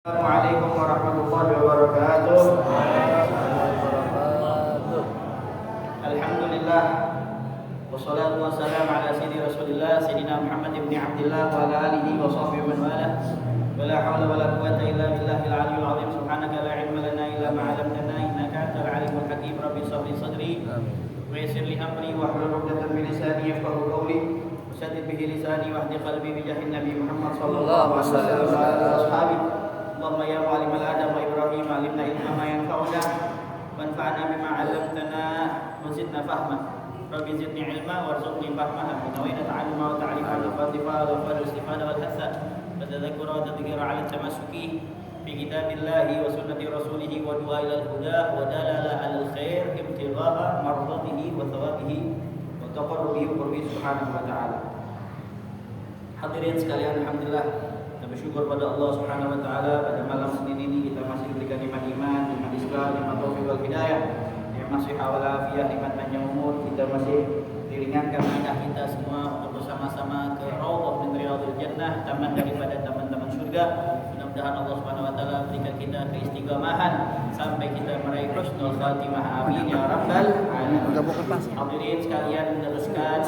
Assalamualaikum warahmatullahi wabarakatuh. Alhamdulillah wassalatu wassalamu ala sayyidi Rasulillah sayyidina Muhammad ibn Abdullah wa ala alihi wa sahbihi wa man wala. Wala haula wala quwwata illa billahil aliyyil azim. Subhanaka la ilma lana illa ma 'allamtana innaka antal alimul hakim. Rabbi shrah li sadri wa yassir li amri wahlul 'uqdatam min lisani yafqahu qawli. Wasaddid bihi lisani wahdi qalbi bi jahin Nabi Muhammad sallallahu alaihi wasallam wa ala ashabihi. Allahumma ya mu'allimal Adam wa Ibrahim alimna ilma ma yanfa'una wanfa'na bima 'allamtana wa zidna fahma. Rabbi zidni ilma warzuqni fahma. Nawaitu ta'alluma wa ta'rifan wa fadhifa wa istifada wal hatha wa tadhakkura wa tadhkira 'ala tamassuki fi kitabillahi wa sunnati rasulih wa du'a ila al-huda wa dalala 'ala al-khair ibtigha'a mardatihi wa thawabihi wa taqarrubihi wa qurbihi subhanahu wa ta'ala. Hadirin sekalian, alhamdulillah bersyukur pada Allah Subhanahu wa taala pada malam Senin ini kita masih diberikan nikmat iman, nikmat Islam, nikmat taufik wal hidayah, nikmat sehat wal afiat, nikmat panjang umur. Kita masih diringankan langkah kita semua untuk bersama-sama ke Raudhah min Riyadhil Jannah, taman daripada taman-taman surga. Mudah-mudahan Allah Subhanahu wa taala berikan kita keistiqomahan sampai kita meraih husnul khatimah. Amin ya rabbal alamin. Hadirin sekalian, meneruskan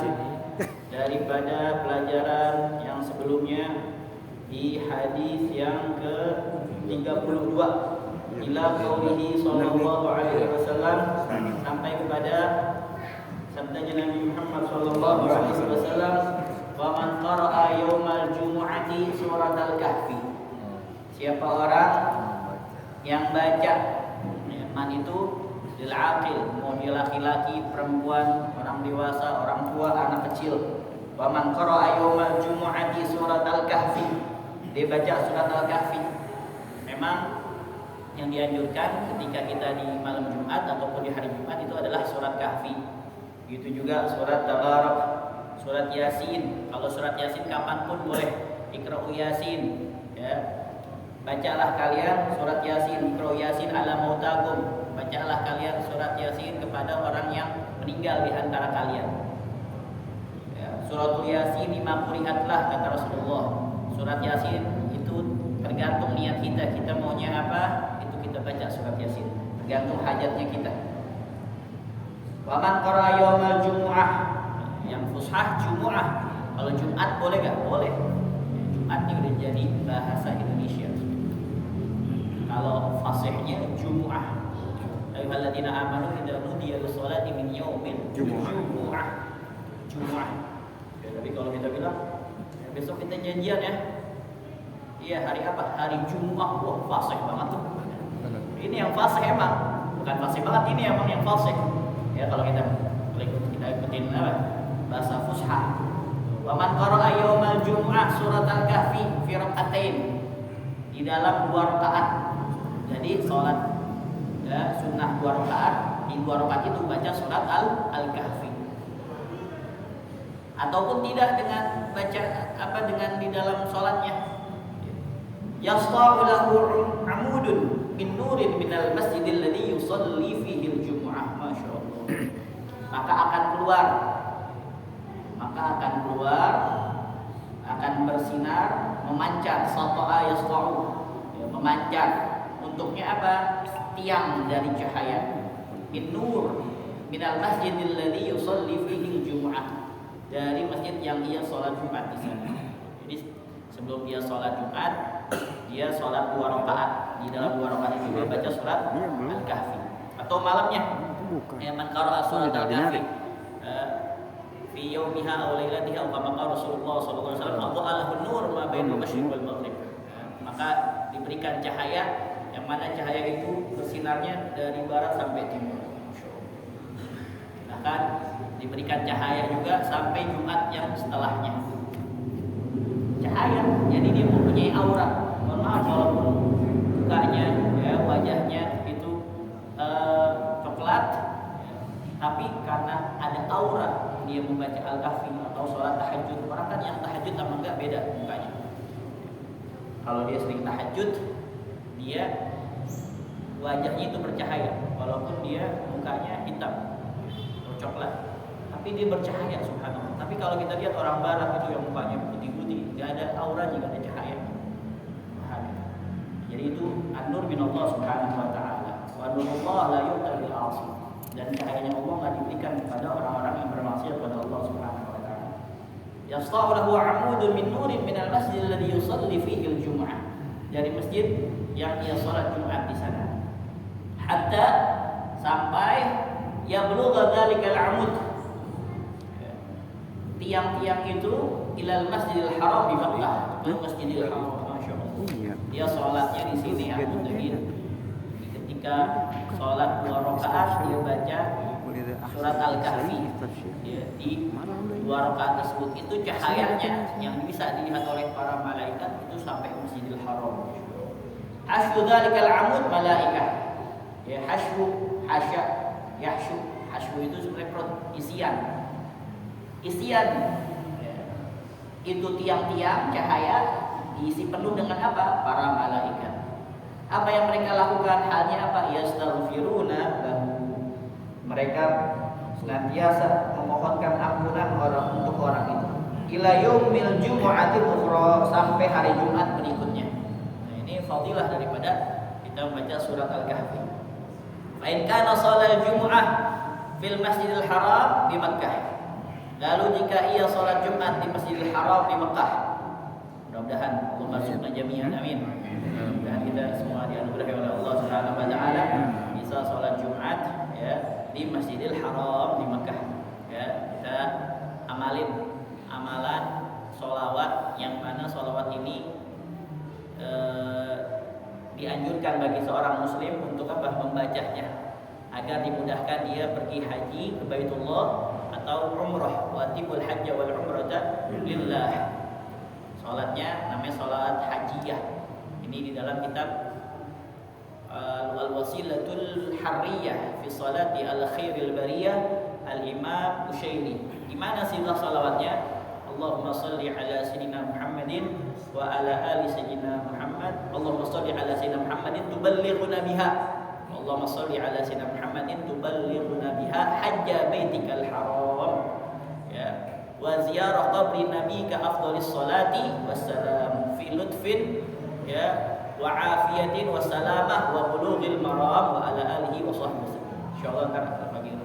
daripada pelajaran yang sebelumnya di hadis yang ke-32 ila qaulihi sallallahu alaihi wasallam, sampai kepada sabdanya Nabi Muhammad sallallahu alaihi wasallam, wa man qara'a yaumal jumu'ati surat al-kahfi. Siapa orang yang baca, man itu lil aqil, mau dia laki-laki, perempuan, orang dewasa, orang tua, anak kecil. Wa man qara'a yaumal jumu'ati surat al-kahfi, dia baca surat Al-Kahfi. Memang yang dianjurkan ketika kita di malam Jumat ataupun di hari Jumat itu adalah surat Kahfi. Begitu juga surat Tabarak, surat Yasin. Kalau surat Yasin kapanpun boleh. Iqra'u Yasin, ya. Bacalah kalian surat Yasin, Iqra'u Yasin ala mautakum. Bacalah kalian surat Yasin kepada orang yang meninggal di antara kalian. Ya, suratul Yasin lima quri'atlah kata Rasulullah. Surat Yasin itu tergantung niat kita. Kita maunya apa, itu kita baca surat Yasin. Tergantung hajatnya kita. Wa man qara'a yaumal jumu'ah, yang fushah Jumu'ah. Kalau Jumat boleh enggak? Boleh. Jumat ini udah jadi bahasa Indonesia. Kalau fasihnya Jumu'ah. Ayyuhalladzina amanu idza nudiya lis-sholati min yaumil Jumu'ah. Jumu'ah. Ya, tapi kalau kita bilang besok kita janjian ya. Iya, hari apa? Hari Jumat. Wah, fasih banget tuh. Ini yang fasih emang. Bukan fasih banget, ini emang yang fasih. Ya, kalau kita ikutin apa? Bahasa fusha. Wa man qara'a yaumal jumu'ah surat al-kahfi fi rak'atain. Di dalam 2 rakaat. Jadi salat ya, sunnah 2 rakaat. Di 2 rakaat itu baca surat al-kahfi. Ataupun tidak dengan baca apa, dengan di dalam salatnya. Yasta'u lahu 'amudun min nurin minal masjidil ladzi yusalli fihi al-jumu'ah. Masyaallah. Maka akan keluar akan bersinar, memancar, sata'a yasta'u, ya, memancar. Untuknya apa? Tiang dari cahaya. Min nur minal masjidil ladzi yusalli fihi al-jumu'ah, dari masjid yang ia sholat Jumat di sana. Jadi sebelum dia sholat Jumat, dia sholat 2 rakaat. Di dalam 2 rakaat itu dia baca surat Al-Kahfi. Atau malamnya, ya, man qara'a surat Al-Kahfi fi yaumiha aw lailatiha wa kama qala Rasulullah sallallahu alaihi wasallam, Allahu lahu nur ma bainal masyriq wal maghrib. Maka diberikan cahaya, yang mana cahaya itu bersinarnya dari barat sampai timur. Bahkan diberikan cahaya juga sampai Jumat yang setelahnya. Cahaya, jadi dia mempunyai aura. Mohon maaf walaupun mukanya, ya, wajahnya itu coklat, ya, tapi karena ada aura dia membaca Al-Kahfi atau sholat tahajud. Orang kan yang tahajud sama enggak beda mukanya. Kalau dia sering tahajud, dia wajahnya itu bercahaya, walaupun dia mukanya hitam atau coklat, tapi dia bercahaya, subhanallah. Tapi kalau kita lihat orang barat itu yang mukanya putih-putih, nggak ada auranya, nggak ada cahaya. Jadi an-nur min Allah Subhanahu wa taala. Wa nurullah la yu'ta bil 'asi. Dan cahayanya Allah enggak diberikan kepada orang-orang yang bermaksiat kepada Allah Subhanahu wa taala. Yasta'u lahu 'amudun min nurin min al-masjid alladhi yusalli fihi al-jum'ah. Dari masjid yang ia salat Jumat di sana. Hatta sampai yablugha dzalikal 'amud. Tiang-tiang itu ilal Masjidil Haram di Makkah, ke Masjidil Haram. Masyaallah. Dia salatnya di sini ya, ketika salat 2 rakaat dia baca surat Al-Kahfi. Ya, di 2 rakaat tersebut itu cahayanya yang bisa dilihat oleh para malaikat itu sampai ke Masjidil Haram. Hasyu dzalikal 'amud malaikah. Ya, hasyu, hasya, yahsyu. Hasyu itu sebenarnya isian ya. Itu tiang-tiang cahaya diisi penuh dengan apa? Para malaikat. Apa yang mereka lakukan? Halnya apa? Yastaghfiruna lahu. Mereka senantiasa memohonkan ampunan untuk orang itu. Ila yaumil jumu'atil ukhra, sampai hari Jumat berikutnya. Nah, ini fadilah daripada kita membaca surat Al-Kahfi. Fa in kana shalal jumu'ah fil Masjidil Haram di Makkah. Lalu jika ia sholat Jumat di Masjidil Haram di Mekah, mudah-mudahan Allah masukna jami'an, amin. Mudah-mudahan kita semua dianugerahi oleh Allah Subhanahu wa taala bisa sholat Jumat ya di Masjidil Haram di Mekah. Ya, kita amalin amalan sholawat yang mana sholawat ini dianjurkan bagi seorang muslim untuk apa? Membacanya agar dimudahkan dia pergi haji ke Baitullah atau umrah. Watibul hajj wal umrata lillah. Salatnya namanya salat hajiyah. Ini di dalam kitab Al-Wasilatul Harriyah fi salati al-khairil bariyah al-Imam Usyairi. Di mana sifat salawatnya? Allahumma shalli ala sayyidina Muhammadin wa ala ali sayyidina Muhammad. Allahumma shalli ala sayyidina Muhammadin tuballighuna biha. Allahumma shalli ala sayyidina Muhammadin tuballighuna biha hajja baitikal haram. Ya. Wa ziyarah qabri nabika afdhalis salati wassalam fi lutfin ya wa afiyatin wa salamah wa bulughil maram wa ala alihi wa sahbihi wasallam. Insyaallah ntar bagi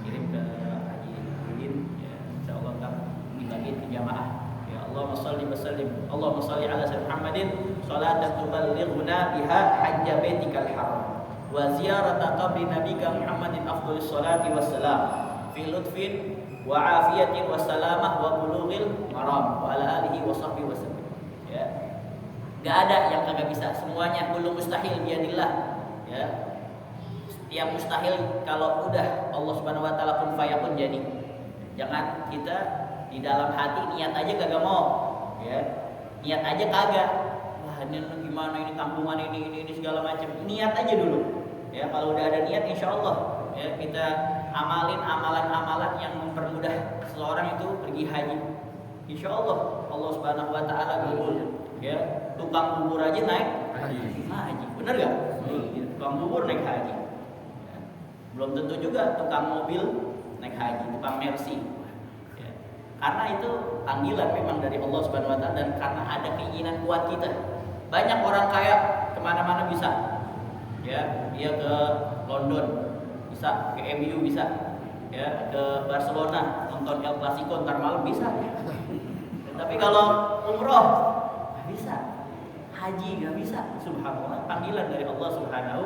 kirim ke Haji Udin ya, insyaallah ntar dibagi ke jamaah. Ya Allahumma shalli wa sallim. Allahumma shalli ala sayyidina Muhammadin salatan tuballighuna biha hajja baitikal haram. Wa ziyarata qabri nabika Muhammadin afdhalis salati wassalam fi lutfin wa afiyatin wa salamah wa bulughil maram wa ala alihi wa sahbihi wasallam. Ya. Enggak ada yang kagak bisa, semuanya kullu mustahil biadillah. Ya. Setiap mustahil kalau udah Allah Subhanahu wa taala kun fayakun jadi. Jangan kita di dalam hati niat aja kagak mau, ya. Niat aja kagak. Wah, ini gimana ini kampungan ini segala macam. Niat aja dulu. Ya, kalau udah ada niat insyaallah ya kita amalin amalan-amalan yang mempermudah seseorang itu pergi haji. Insyaallah Allah Subhanahu wa taala kabul. Ya, tukang bubur aja naik haji. Benar enggak? Tukang bubur naik haji. Ya. Belum tentu juga tukang mobil naik haji, tukang Mercy. Ya. Karena itu panggilan memang dari Allah Subhanahu wa taala dan karena ada keinginan kuat kita. Banyak orang kaya kemana-mana bisa. Ya, dia ke London bisa, ke MU bisa, ya, ke Barcelona nonton El Clasico ntar malam bisa. Tapi kalau umroh nggak bisa, haji nggak bisa. Subhanallah, panggilan dari Allah Subhanahu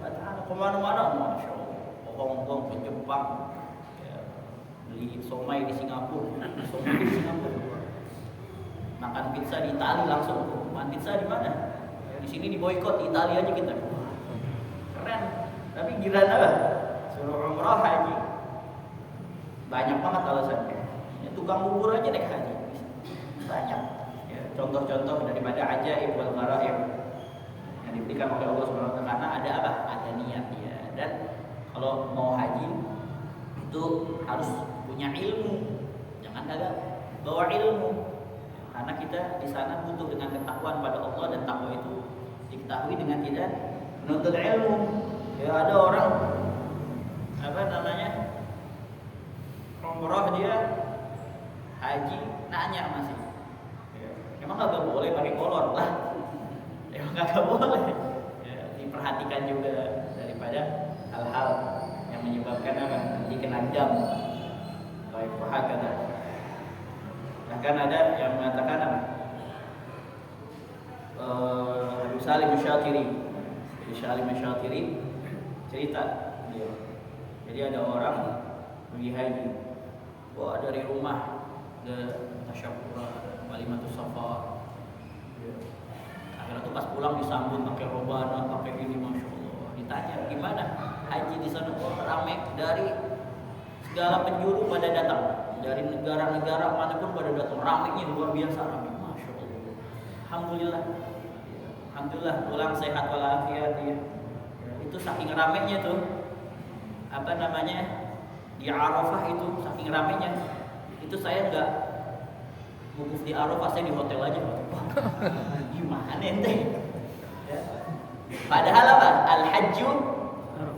wa taala. Kemana-mana, masya Allah. Hong Kong ke Jepang, ya, beli somai di Singapura, makan pizza di Italia langsung. Makan pizza di mana? Ya, di sini diboikot, di Italia aja kita. Keren. Tapi giliran apa? Suruh umrah haji. Banyak banget alasannya. Ya, tukang bubur aja naik haji. Banyak. Ya, contoh-contoh daripada ajaib wal gharaib yang diberikan oleh Allah Subhanahu wa taala karena ada apa? Ada niat ya. Dan kalau mau haji itu harus punya ilmu. Jangan kagak bawa ilmu. Karena kita di sana butuh dengan ketakwaan pada Allah dan takwa itu diketahui dengan tidak menuntut ilmu. Ya ada orang apa namanya umrah dia haji nanya masih ya, emang kagak boleh pakai kolor lah emang kagak boleh ya, memperhatikan juga daripada hal-hal yang menyebabkan apa? Nanti kena jam. Baik, kata. Bahkan ada yang mengatakan apa? Salim Syatiri cerita dia. Jadi ada orang pergi haji. Wah, dari rumah ke tasyakura, kalimatus safar. Akhirnya tuh pas pulang disambut pakai robana, pakai ini, masya Allah. Ditanya gimana haji di sana? Oh, ramai dari segala penjuru pada datang, dari negara-negara manapun pada datang. Ramainya luar biasa ramai, masya Allah. Alhamdulillah pulang sehat walafiat ya. Itu saking ramainya tuh di Arafah itu saking ramainya. Itu saya enggak wukuf di Arafah, saya di hotel aja. Gimana ente? Ya. Padahal apa? Al-hajju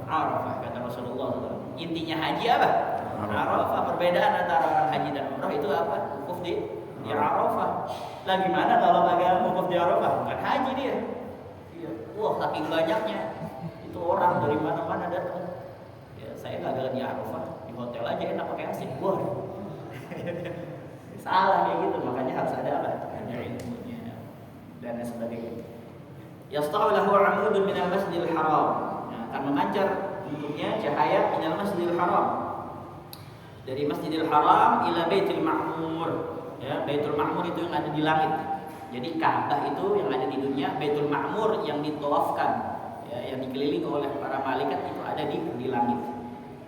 Arafah kata Rasulullah SAW. Intinya haji apa? Arafah. Perbedaan antara orang haji dan umrah itu apa? Wukuf di Arafah. Lah gimana kalau agak wukuf di Arafah? Bukan haji dia. Iya. Wah, saking banyaknya. Itu orang dari mana-mana datang. Ya, saya gagal di Arafah, di hotel aja enak pakai AC. Wah. Salah kayak gitu, makanya harus ada apa? Ada ilmunya dan sebagainya. Yasta'u lahu 'amudun minal masjidil haram. Nah, akan memancar untuknya cahaya minal masjidil haram. Dari Masjidil Haram ila Baitul Ma'mur. Ya, Baitul Ma'mur itu yang ada di langit. Jadi Ka'bah itu yang ada di dunia, Baitul Ma'mur yang ditawafkan, ya, yang dikelilingi oleh para malaikat itu ada di langit.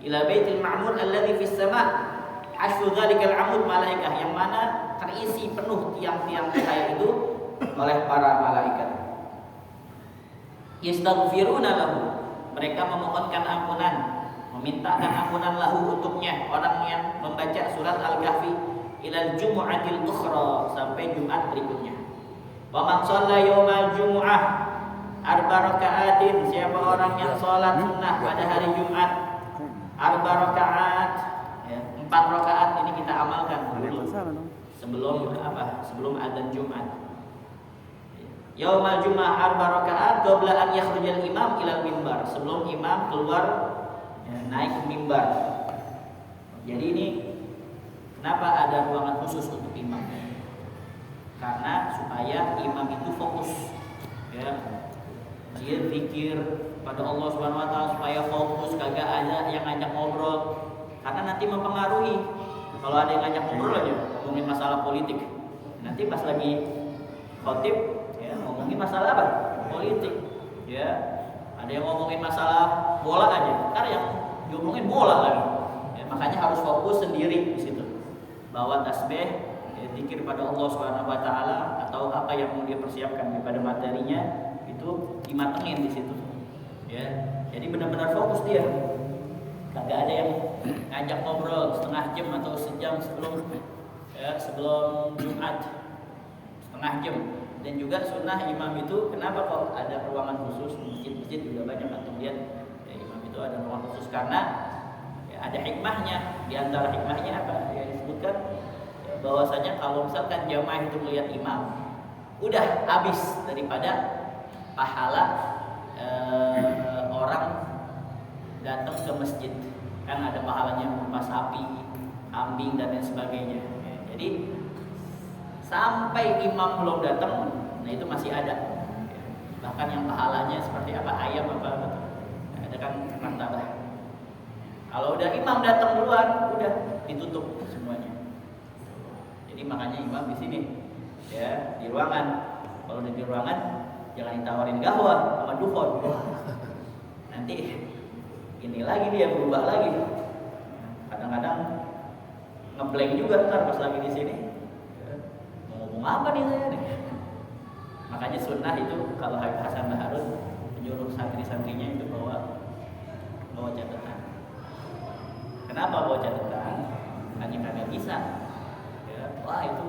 Ila Baitul Ma'mur alladzi fis sama'. Asyu dzalikal 'amud malaikah, yang mana terisi penuh tiang-tiang cahaya itu oleh para malaikat. Yastaghfiruna lahu. Mereka memohonkan ampunan, memintakan ampunan lahu untuknya, orang yang membaca surat Al-Kahfi ilal jumu'atil ukhra, sampai Jumat berikutnya. Wa man shalla yaumal jumu'ah arba raka'atin, siapa orang yang salat sunnah pada hari Jumat arba raka'at, ya, 4 rakaat ini kita amalkan dulu sebelum adzan Jumat. Yaumal jumu'ah arba raka'at qabla an yakhrujal imam ilal mimbar, sebelum imam keluar, ya, naik ke mimbar. Jadi ini kenapa ada ruangan khusus untuk imam? Karena supaya imam itu fokus, ya, dia zikir pada Allah Subhanahu Wa Taala, supaya fokus, kagak ada yang ngajak ngobrol. Karena nanti mempengaruhi. Kalau ada yang ngajak ngobrol aja ngomongin masalah politik, nanti pas lagi khotib, ya, ngomongin masalah apa? Politik. Ya, ada yang ngomongin masalah bola aja, ntar yang diomongin bola lagi. Ya, makanya harus fokus sendiri di situ. Bawa tasbih, ya, zikir pada Allah Subhanahu Wa Taala, atau apa yang mau dia persiapkan daripada materinya itu dimatengin di situ. Ya, jadi benar-benar fokus dia. Kagak ada yang ngajak ngobrol setengah jam atau sejam sebelum Jumat, setengah jam. Dan juga sunnah imam itu, kenapa kok ada ruangan khusus? Masjid-masjid juga banyak atau lihat, ya, imam itu ada ruangan khusus karena, ya, ada hikmahnya. Di antara hikmahnya apa? Ya, disebutkan, ya, bahwasanya kalau misalkan jamaah itu melihat imam, udah habis daripada pahala orang datang ke masjid. Kan ada pahalanya berupa sapi, kambing dan lain sebagainya. Ya, jadi sampai imam belum datang, nah itu masih ada. Ya, bahkan yang pahalanya seperti apa, ayam apa betul. Ya, ada kan martabah. Kalau udah imam datang duluan, udah ditutup semuanya. Jadi makanya imam di sini, ya, di ruangan. Kalau udah di ruangan, jangan ditawarin gahwa sama dukun. Nanti ini lagi dia berubah lagi. Kadang-kadang ngeblank juga ntar pas lagi di sini. Mau ngomong apa nih saya nih? Makanya sunnah itu kalau Habib Hasan Baharun menyuruh santri-santrinya itu bawa catatan. Kenapa bawa catatan? Hanya kagak bisa. Ya, wah itu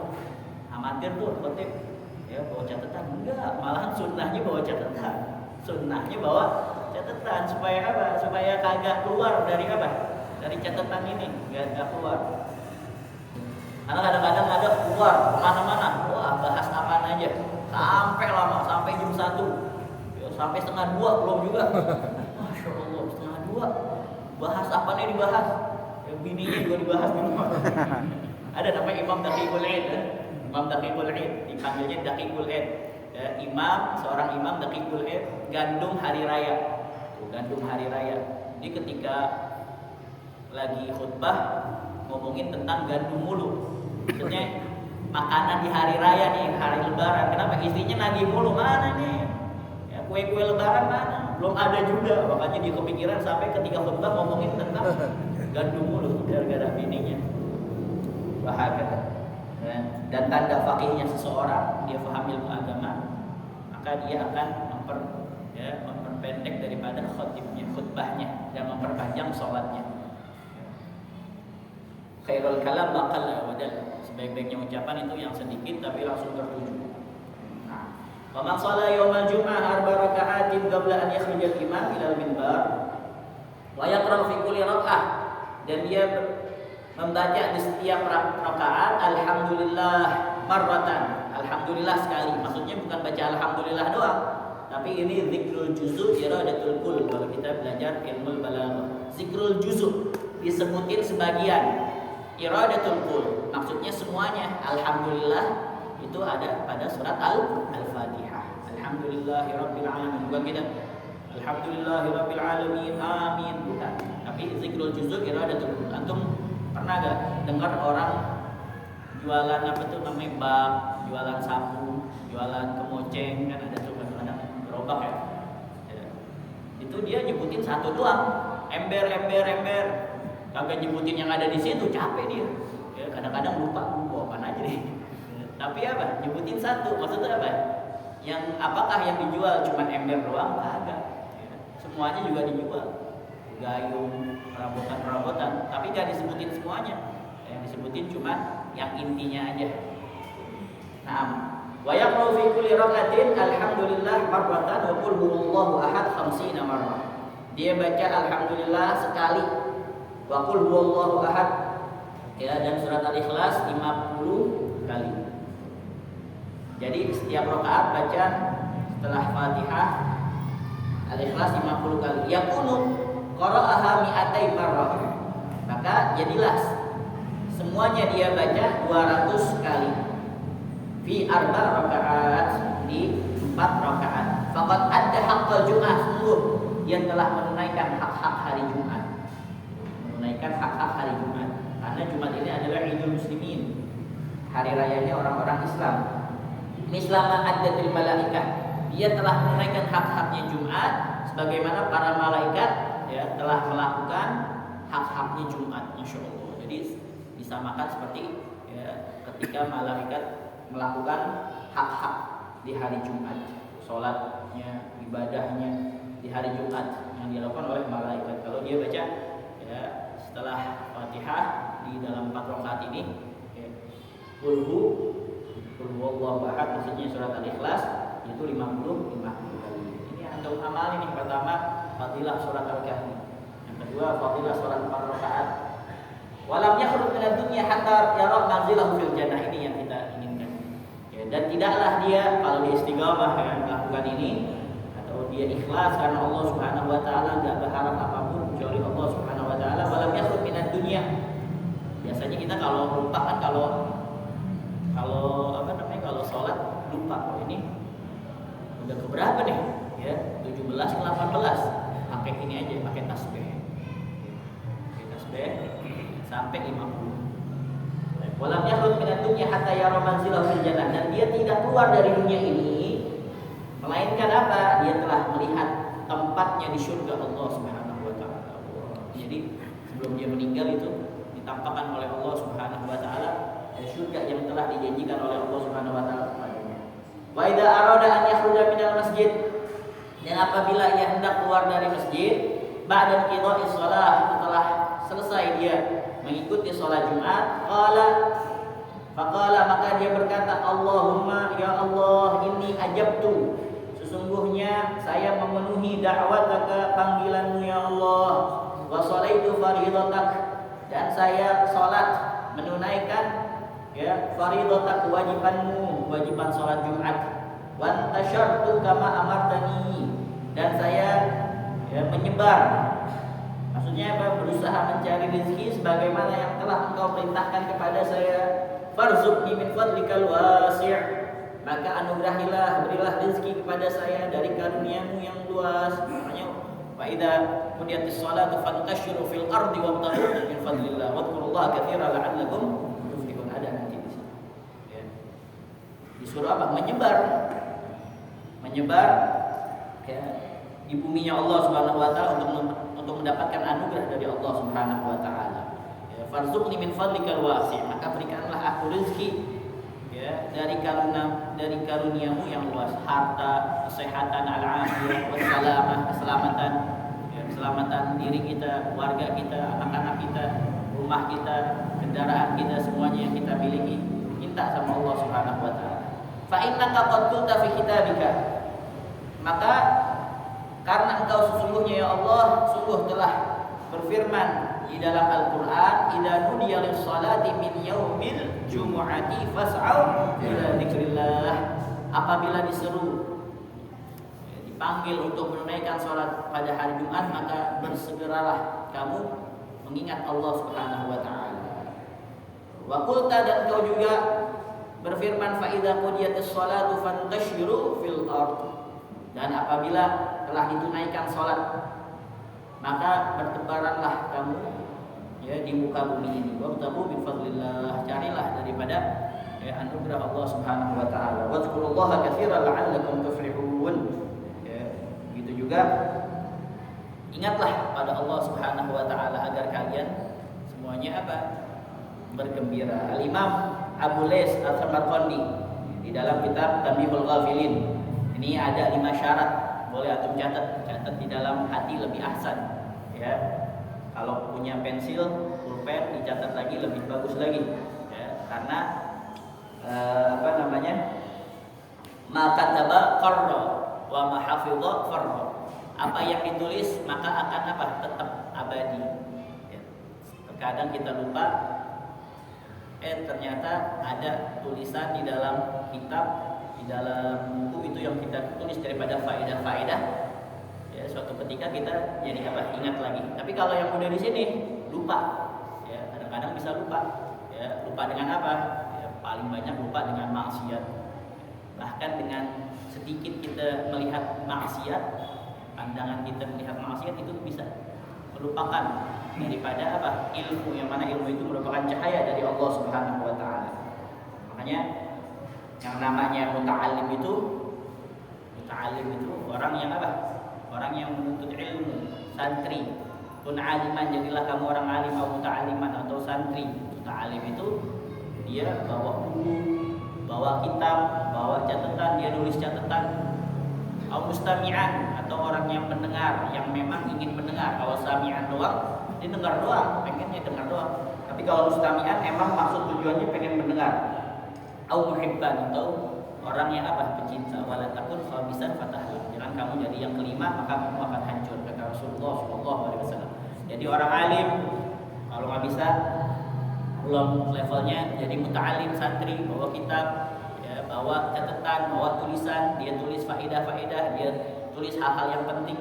amatir tuh khotib. Ya, bawa catatan enggak, malahan sunnahnya bawa catatan. Sunnahnya bawa catatan supaya apa? Supaya kagak keluar dari apa? Dari catatan ini, enggak keluar. Karena kadang-kadang ada keluar kemana-mana, wah bahas apaan aja, sampai lama, sampai jam 1. Ya, sampai setengah 2 belum juga. Masya Allah, setengah 2. Bahas apa nih dibahas? Ya, bininya juga dibahas di rumah. Ada namanya Imam Daqiqul Aid, Imam Daqiqul Aid, dipanggilnya Daqiqul Aid. Ya, seorang imam Daqiqul Aid, gandum hari raya. Gandum hari raya. Jadi ketika lagi khutbah ngomongin tentang gandum mulu. Maksudnya makanan di hari raya nih, hari lebaran. Kenapa istrinya nagih mulu, mana nih? Ya, kue-kue lebaran mana? Belum ada juga. Makanya dia kepikiran sampai ketika khutbah ngomongin tentang gandum mulu gara-gara bininya. Bahagia. Dan tanda faqihnya seseorang, dia paham ilmu agama, maka dia akan memperpendek daripada khutbahnya dan memperpanjang sholatnya. Khairul kalam ma qalla wa dalla. Sebaik-baiknya ucapan itu yang sedikit tapi langsung tertuju. Wa man shalla yaumal jum'ah arba raka'atin qabla an yakhruja al-imam ila al-minbar wa yaqra fi kulli rak'ah, dan dia membaca di setiap rakaat alhamdulillah marratan, alhamdulillah sekali. Maksudnya bukan baca alhamdulillah doang, tapi ini zikrul juzu iradatul kul. Kalau kita belajar ilmu balaghah, zikrul juzu disebutin sebagian, iradatul kul maksudnya semuanya. Alhamdulillah itu ada pada surat Al-Fatihah. Alhamdulillahirabbil alamin. Bukan kita alhamdulillahirabbil alamin amin, bukan. Tapi zikrul juzu iradatul kul. Antum pernah gak dengar orang jualan apa tuh namanya bak, jualan sapu, jualan kemoceng, kan ada tuh kadang-kadang gerobak ya. Itu dia nyebutin satu doang, ember, kagak nyebutin yang ada di situ, capek dia. Ya, kadang-kadang lupa apaan aja deh. Tapi apa? Nyebutin satu, maksudnya apa? Yang apakah yang dijual cuma ember doang? Kagak. Ya, semuanya juga dijual. Gayung, perabotan, tapi gak disebutin semuanya. Yang disebutin cuma yang intinya aja. Naam. Wa yaqra'u fi kulli rak'atin alhamdulillah marratan wa qul huwallahu ahad 50 marrah. Dia baca alhamdulillah sekali. Wa qul huwallahu ahad, ya, dan surat Al-Ikhlas 50 kali. Jadi setiap rakaat baca setelah Fatihah Al-Ikhlas 50 kali. Yaqulu qara'aha mi'atai marrah. Maka jadilah semuanya dia baca 200 kali. Fi arba rakaat, di 4 rakaat. Faqad adda haqqal Jum'ah, sungguh dia telah menunaikan hak-hak hari Jumat. Menunaikan hak-hak hari Jumat. Karena Jumat ini adalah Idul Muslimin, hari rayanya orang-orang Islam. Mislama addatil malaikah, dia telah menunaikan hak-haknya Jumat sebagaimana para malaikat, ya, telah melakukan hak-haknya Jumat. Masya Allah. Jadi disamakan seperti, ya, ketika malaikat melakukan hak-hak di hari Jumat, sholatnya, ibadahnya di hari Jumat yang dilakukan oleh malaikat. Kalau dia baca, ya, setelah Fatihah di dalam 4 rakaat ini, ya, Qul huwallahu ahad, maksudnya surat Al-Ikhlas itu 50 kali. Ini antum amal ini. Pertama, fadilah surat Al-Kahfi. Yang kedua, fadilah surat 4 rakaat. Walam yakhruj minad dunya hatta yara manzilahu fil jannah, ini yang kita inginkan. Ya, dan tidaklah dia, kalau dia istiqamah ya, melakukan ini, atau dia ikhlas karena Allah Subhanahu wa taala, enggak berharap apapun kecuali Allah Subhanahu wa taala, walam yakhruj minad dunya. Biasanya kita kalau lupa kan, kalau apa namanya, kalau sholat lupa, oh ini udah keberapa nih, ya, 17 ke 18, pakai ini aja, pakai tasbih, sampai 50. Walam yakhruj minad dunya hatta yara manzilahu fil jannah, dan dia tidak keluar dari dunia ini melainkan apa? Dia telah melihat tempatnya di surga Allah Subhanahu wa taala. Jadi sebelum dia meninggal itu ditampakkan oleh Allah Subhanahu wa taala surga yang telah dijanjikan oleh Allah Subhanahu wa taala kepadanya. Wa idza arada an yakhruja minal masjid, dan apabila ia hendak keluar dari masjid, ba'da qida'is shalah, setelah selesai dia mengikuti sholat Jumat, faqala, maka dia berkata, Allahumma, ya Allah, inni ajabtu, sesungguhnya saya memenuhi da'wataka, panggilanmu ya Allah, wa sholaitu faridatak, dan saya sholat menunaikan, ya, faridatak, kewajibanmu, kewajiban sholat Jumat, wa antasyartu kama amartani, dan saya menyebar. Maksudnya apa? Berusaha mencari rezeki sebagaimana yang telah Engkau perintahkan kepada saya. Farzuqni min fadlikal wasi'. Maka anugerahilah, berilah rezeki kepada saya dari karunia-Mu yang luas. Makanya fa idza qudiyatis shalatu fantashiru fil ardi wabtaghu min fadlillah wadhkurullaha katsiran la'allakum tuflihun. Ada nanti di sini. Ya. Disuruh apa? Menyebar ya, di buminya Allah Subhanahu wa taala untuk mendapatkan anugerah dari Allah Subhanahu wa taala. Ya, farzuqni min fadlikal wasi'. Maka berikanlah aku rezeki ya dari karunia-Mu yang luas, harta, kesehatan, al-afiyah, wassalamah, keselamatan diri kita, keluarga kita, anak-anak kita, rumah kita, kendaraan kita, semuanya yang kita miliki. Minta sama Allah Subhanahu wa taala. Fa innaka qad qulta fi kitabika. Maka karena Engkau sesungguhnya ya Allah sungguh telah berfirman di dalam Al-Qur'an, idza nudiya lis-salati min yaumil jumu'ati fas'au ila dzikrillah. Apabila dipanggil untuk menunaikan salat pada hari Jumat, maka bersegeralah kamu mengingat Allah Subhanahu wa taala. Wa qulta, dan Engkau juga berfirman, fa idza qudiyatis salatu fantashiru fil ardh. Dan apabila telah ditunaikan salat, maka bertebaranlah kamu ya di muka bumi ini. Wabtaghu min fadlillah. Carilah daripada anugerah Allah Subhanahu wa taala. Wadhkurullaha katsiran la'allakum tuflihun. Ya, begitu juga ingatlah pada Allah Subhanahu wa taala agar kalian semuanya apa? Bergembira. Al-Imam Abu Lais Al-Samarqandi di dalam kitab Tanbihul Ghafilin ini ada 5 syarat, boleh antum catat di dalam hati lebih ahsan. Ya, kalau punya pensil, pulpen dicatat lagi lebih bagus lagi. Ya, karena ma kataba qarra wa ma hafidha farra. Apa yang ditulis maka akan tetap abadi. Ya, terkadang kita lupa. Ternyata ada tulisan di dalam kitab, di dalam buku itu yang kita tulis daripada faedah-faedah. Ya, suatu ketika kita jadi ingat lagi. Tapi kalau yang udah di sini lupa. Ya, kadang-kadang bisa lupa. Ya, lupa dengan apa? Ya, paling banyak lupa dengan maksiat. Bahkan dengan sedikit kita melihat maksiat, pandangan kita melihat maksiat itu bisa melupakan daripada ilmu, yang mana ilmu itu merupakan cahaya dari Allah Subhanahu wa taala. Makanya yang namanya muta'allim itu orang yang orang yang menuntut ilmu, santri. Kun aliman, jadilah kamu orang alim, atau muta'alliman, atau santri. Muta'allim itu dia bawa buku, bawa kitab, bawa catatan, dia nulis catatan. Au mustami'an, atau orang yang mendengar, yang memang ingin mendengar. Kalau sami'an doang, dia dengar doang, pengennya dengar doang. Tapi kalau mustami'an emang maksud tujuannya pengen mendengar. Au muhibban, atau orang yang pecinta. Wala takun khabisan fatahlah. Jangan kamu jadi yang kelima, maka kamu akan hancur, kata Rasulullah SAW. Jadi orang alim kalau nggak bisa, belum levelnya jadi muta'alim, santri, bawa kitab, bawa catatan, bawa tulisan, dia tulis faedah-faedah, dia tulis hal-hal yang penting.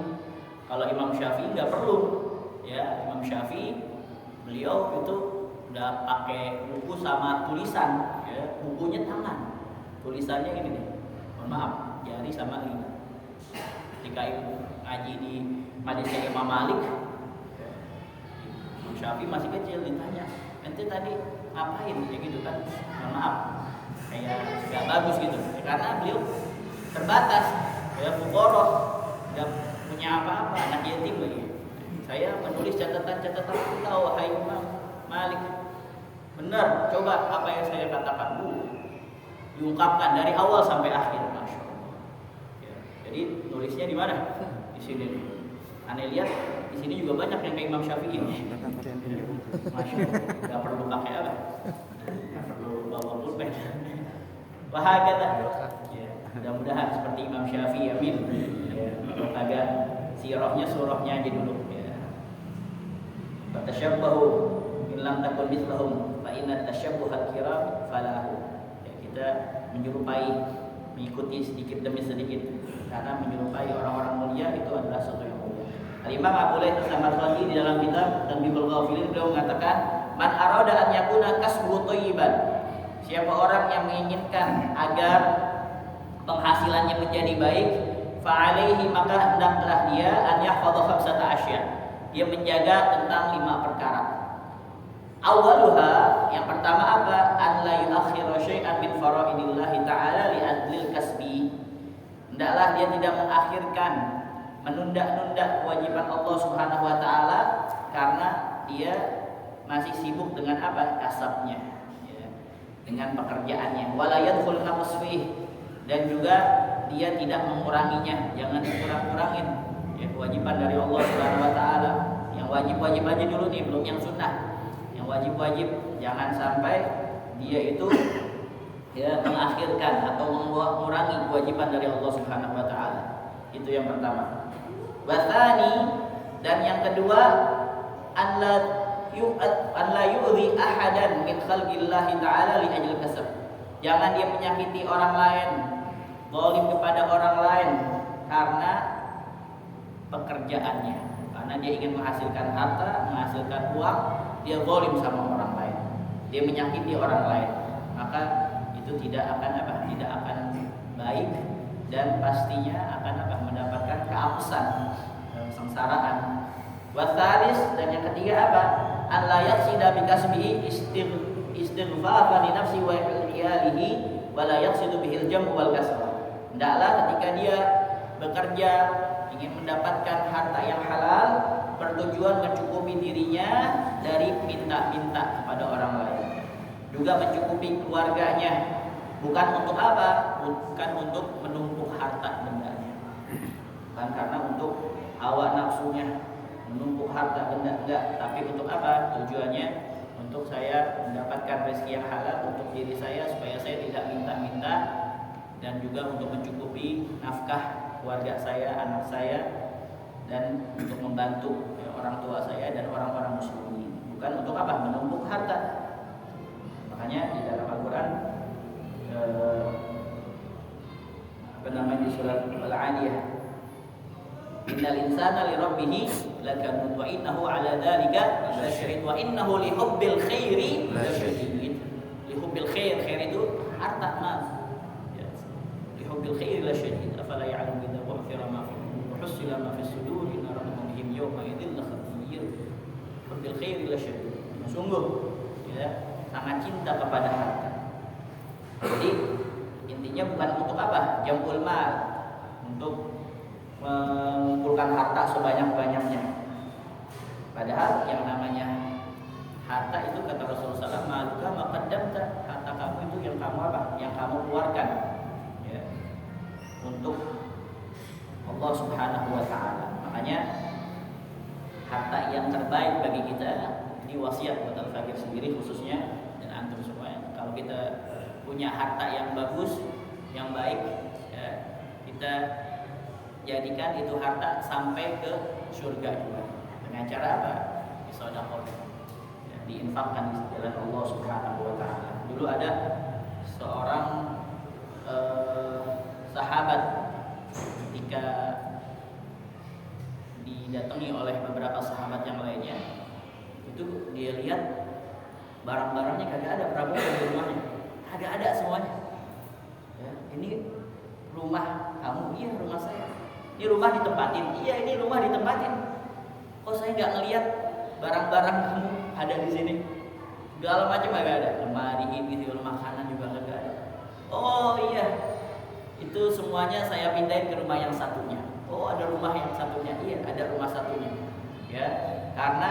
Kalau Imam Syafi'i nggak perlu, ya Imam Syafi'i beliau itu udah pakai buku sama tulisan, ya bukunya tangan, tulisannya ini nih, mohon maaf, jari sama lidah. Ketika ngaji di majelisnya Imam Malik, Imam Syafi'i masih kecil, ditanya, ente tadi ngapain? Ya gitu kan, mohon maaf, kayak nggak bagus gitu, karena beliau terbatas, ya fuqara, nggak punya apa-apa, anak yatim lagi. Saya menulis catatan-catatan kita, wahai Imam Malik, benar, coba apa yang saya katakan diungkapkan dari awal sampai akhir, masya Allah. Ya, jadi nulisnya di mana? Di sini. Aneh lihat di sini juga banyak yang kayak Imam Syafi'i. Masya Allah, nggak perlu pakai apa, nggak perlu bawa pulpen. Bahagia, ya, mudah-mudahan seperti Imam Syafi'i, amin. Ya, agak sirahnya surahnya aja dulu. Ya. Fatashabbahu in lam takun mithlahum fa inna tashabbuhal kiram falahu. Ya, kita menyerupai mengikuti sedikit demi sedikit, karena menyerupai orang-orang mulia itu adalah sesuatu yang mulia. Al-Imam Abu Layth As-Samarqandi di dalam kitab Tanbihul Ghafilin beliau mengatakan, man arada an yakuna kasbuhu thayyiban, siapa orang yang menginginkan agar penghasilannya menjadi baik, fa'alaihi, maka hendaklah dia an yahfadha khamsata asya, dia menjaga tentang 5 perkara. Awaluha, yang pertama apa? An la yu'akhkhira syai'an min fara'idillahi ta'ala li adlil kasbi. Hendaklah dia tidak mengakhirkan, menunda-nunda kewajiban Allah Subhanahu wa taala karena dia masih sibuk dengan apa? Kasabnya, ya, dengan pekerjaannya. Wala yadkhul naqs fihi, dan juga dia tidak menguranginya, jangan dikurang-kurangin, ya, kewajiban dari Allah Subhanahu wa taala. Yang wajib-wajib aja dulu nih, belum yang sunnah. Wajib-wajib jangan sampai dia itu ya mengakhirkan atau mengurangi kewajiban dari Allah Subhanahu wa taala. Itu yang pertama. Watsani, dan yang kedua, an la yu'dhi ahadan min khalqillahi ta'ala li ajli kasab. Jangan dia menyakiti orang lain, zalim kepada orang lain karena pekerjaannya, karena dia ingin menghasilkan harta, menghasilkan uang, dia zalim sama orang lain, dia menyakiti orang lain, maka itu tidak akan baik, dan pastinya akan mendapatkan keabsahan, kesengsaraan. Wasalis, dan yang ketiga apa? An la yaqsida bi kasbihi istighfafan li nafsi wa iyalihi wa la yaqsidu bihil jam' wal kasra. Hendaklah ketika dia bekerja ingin mendapatkan harta yang halal, bertujuan mencukupi dirinya dari minta-minta kepada orang lain, juga mencukupi keluarganya, bukan untuk apa? Bukan untuk menumpuk harta bendanya, bukan karena untuk hawa nafsunya menumpuk harta benda, enggak, tapi untuk apa? Tujuannya untuk saya mendapatkan rezeki yang halal untuk diri saya, supaya saya tidak minta-minta, dan juga untuk mencukupi nafkah keluarga saya, anak saya, dan untuk membantu orang tua saya dan orang-orang muslimin, bukan untuk apa? Menumpuk harta. Makanya di dalam Al-Quran di surat Al-Aliyah, innal insana li rabbih lakanud wa innahu ala dzalika lasyahid wa innahu li hubbil khairi lasyadid. Li hubbil khair, khair itu harta, mas. Ya. Li hubbil khairi lasyadid. Afala ya'lamu idza bu'thira ma fi husila ma fi sudur inna rabbahum bihim yawma idzin lakhabir. Hubbil khairi lasyadid. Sungguh ya, sangat cinta kepada harta. Jadi intinya bukan untuk apa? Jamul mal, untuk mengumpulkan harta sebanyak-banyaknya. Padahal yang namanya harta itu, kata Rasulullah SAW, maluka maqaddamta, harta kamu itu yang kamu apa? Yang kamu keluarkan, ya, untuk Allah Subhanahu wa taala. Makanya harta yang terbaik bagi kita, ini wasiat buat Al-Fakir sendiri khususnya, dan antum semuanya. Kalau kita punya harta yang bagus, yang baik, ya, kita jadikan itu harta sampai ke surga juga. Dengan cara apa? Sedekah, ya, diinfakkan di jalan Allah Subhanahu wa taala. Dulu ada seorang sahabat, ketika didatangi oleh beberapa sahabat yang lainnya, itu dia lihat barang-barangnya kagak ada Prabowo di rumahnya, kagak ada semuanya. Ya, ini rumah kamu? Iya, rumah saya. Ini rumah ditempatin? Iya, ini rumah ditempatin. Kok saya nggak ngelihat barang-barang kamu ada di sini? Segala macam kagak ada. Lemari ini, makanan juga kagak ada. Oh iya, itu semuanya saya pindahin ke rumah yang satunya. Oh, ada rumah yang satunya. Iya, ada rumah satunya. Ya, karena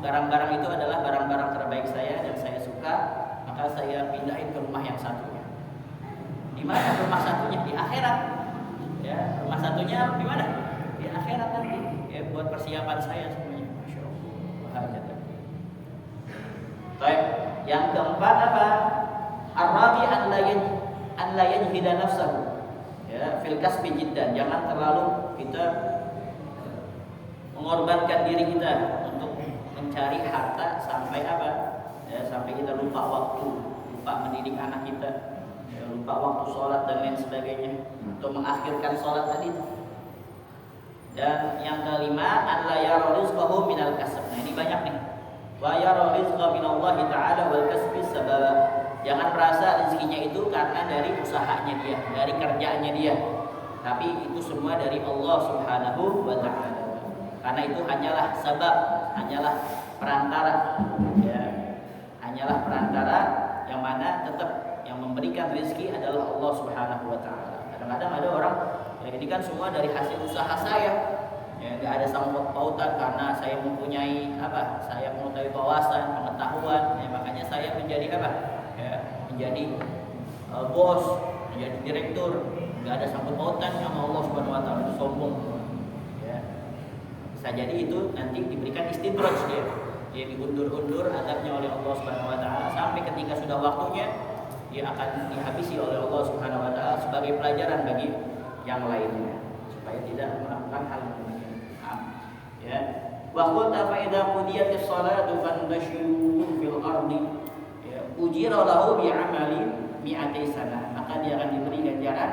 barang-barang itu adalah barang-barang terbaik saya dan saya suka, maka saya pindahin ke rumah yang satunya. Di mana rumah satunya? Di akhirat. Ya, rumah satunya di mana? Di akhirat nanti. Ya, buat persiapan saya semuanya. Masya Allah. Baik. Yang keempat apa? Ar-rabi an la yajhida nafsahu. Ya, fil kasbi jiddan. Jangan terlalu kita mengorbankan diri kita untuk mencari harta sampai apa? Ya, sampai kita lupa waktu, lupa mendidik anak kita, ya, lupa waktu sholat dan lain sebagainya, untuk mengakhirkan sholat tadi. Dan yang kelima, an la yara rizqahu minal kasb. Nah ini banyak nih. Wa yara rizqa minallahi ta'ala wal kasbi sabab. Jangan merasa rezekinya itu karena dari usahanya dia, dari kerjaannya dia. Tapi itu semua dari Allah Subhanahu wa ta'ala. Karena itu hanyalah sebab, hanyalah perantara, ya. Hanyalah perantara yang mana tetap yang memberikan rezeki adalah Allah Subhanahu wa ta'ala. Kadang-kadang ada orang, ya ini kan semua dari hasil usaha saya. Ya, enggak ada sangkut pautan karena saya mempunyai apa? Saya mempunyai wawasan, pengetahuan, ya, makanya saya menjadi apa? Ya, menjadi bos, menjadi direktur. Enggak ada sangkut pautan sama Allah Subhanahu wa ta'ala, itu sombong. Ya. Bisa jadi itu nanti diberikan istidraj dia. Dia diundur-undur azabnya oleh Allah Subhanahu wa ta'ala sampai ketika sudah waktunya dia akan dihabisi oleh Allah Subhanahu wa ta'ala sebagai pelajaran bagi yang lainnya supaya tidak melakukan hal demikian. Ya. Wa qulta fa idza qudiyatis salatu fantashiru fil ardi. Ya, ujira lahu bi amali mi'ati sanah. Maka dia akan diberi ganjaran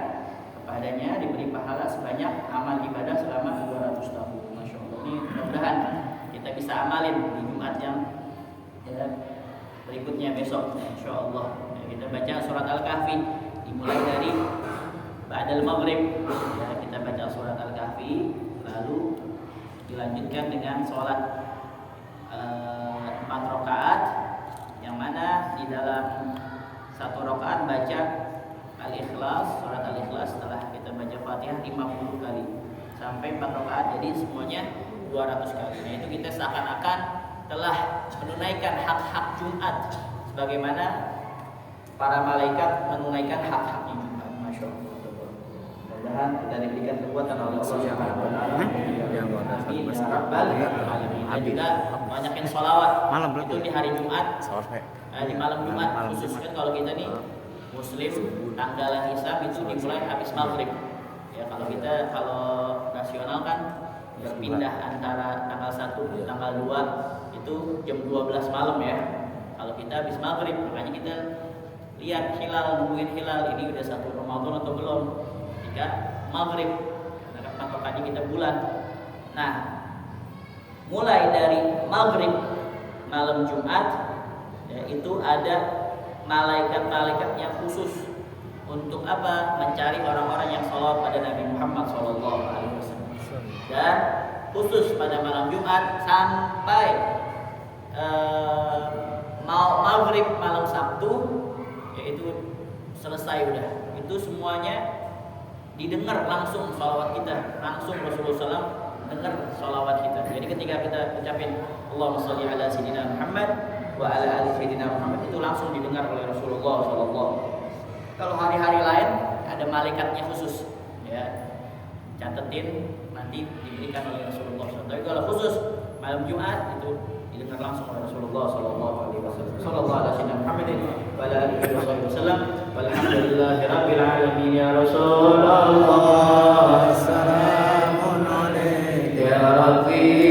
kepadanya, diberi pahala sebanyak amal ibadah selama 200 tahun. Masyaallah. Ini mudah-mudahan kita bisa amalin di Jumat yang ya, berikutnya besok insyaallah. Ya, kita baca surat Al-Kahfi dimulai dari ba'dal maghrib. Ya, kita baca surat Al-Kahfi lalu dilanjutkan dengan sholat 4 rakaat yang mana di dalam 1 rakaat baca Al-Ikhlas, surat Al-Ikhlas setelah kita baca Fatihah 50 kali sampai 4 rakaat, jadi semuanya 200 kali. Nah itu kita seakan-akan telah menunaikan hak-hak Jumat sebagaimana para malaikat menunaikan hak-haknya Jumat. Masya Allah. Mudah-mudahan kita diberikan kekuatan oleh Allah Subhanahu wa taala. Amin ya rabbal alamin. Dan juga banyakin sholawat. Itu di hari Jumat. Di malam Jumat khusus kan kalau kita nih Muslim tanggalan Hisab itu dimulai habis maghrib. Ya kalau nasional kan berpindah antara tanggal 1 ke tanggal 2 itu jam 12 malam ya. Kalau kita habis maghrib, makanya kita lihat hilal, nungguin hilal ini udah 1 Ramadan atau belum. Jika maghrib, karena patokannya kita bulan. Nah, mulai dari maghrib malam Jumat, ya, itu ada malaikat-malaikat yang khusus untuk apa? Mencari orang-orang yang sholawat pada Nabi Muhammad SAW. Dan khusus pada malam Jumat sampai maghrib malam Sabtu, yaitu selesai udah. Itu semuanya didengar langsung sholawat kita, langsung Rasulullah SAW dengar sholawat kita. Jadi ketika kita ucapin Allahumma sholli ala sayyidina Muhammad wa ala ali sayyidina Muhammad, itu langsung didengar oleh Rasulullah SAW. Kalau hari-hari lain ada malaikatnya khusus, ya catetin nanti diberikan oleh Rasulullah SAW. Tapi kalau khusus malam Jumat itu didengar langsung oleh Rasulullah SAW. Sallallahu alaihi Muhammadin wa ala alihi wasallam. Walhamdulillahirabbil alamin ya Rasulullah. Assalamu alaikum ya Rabbi.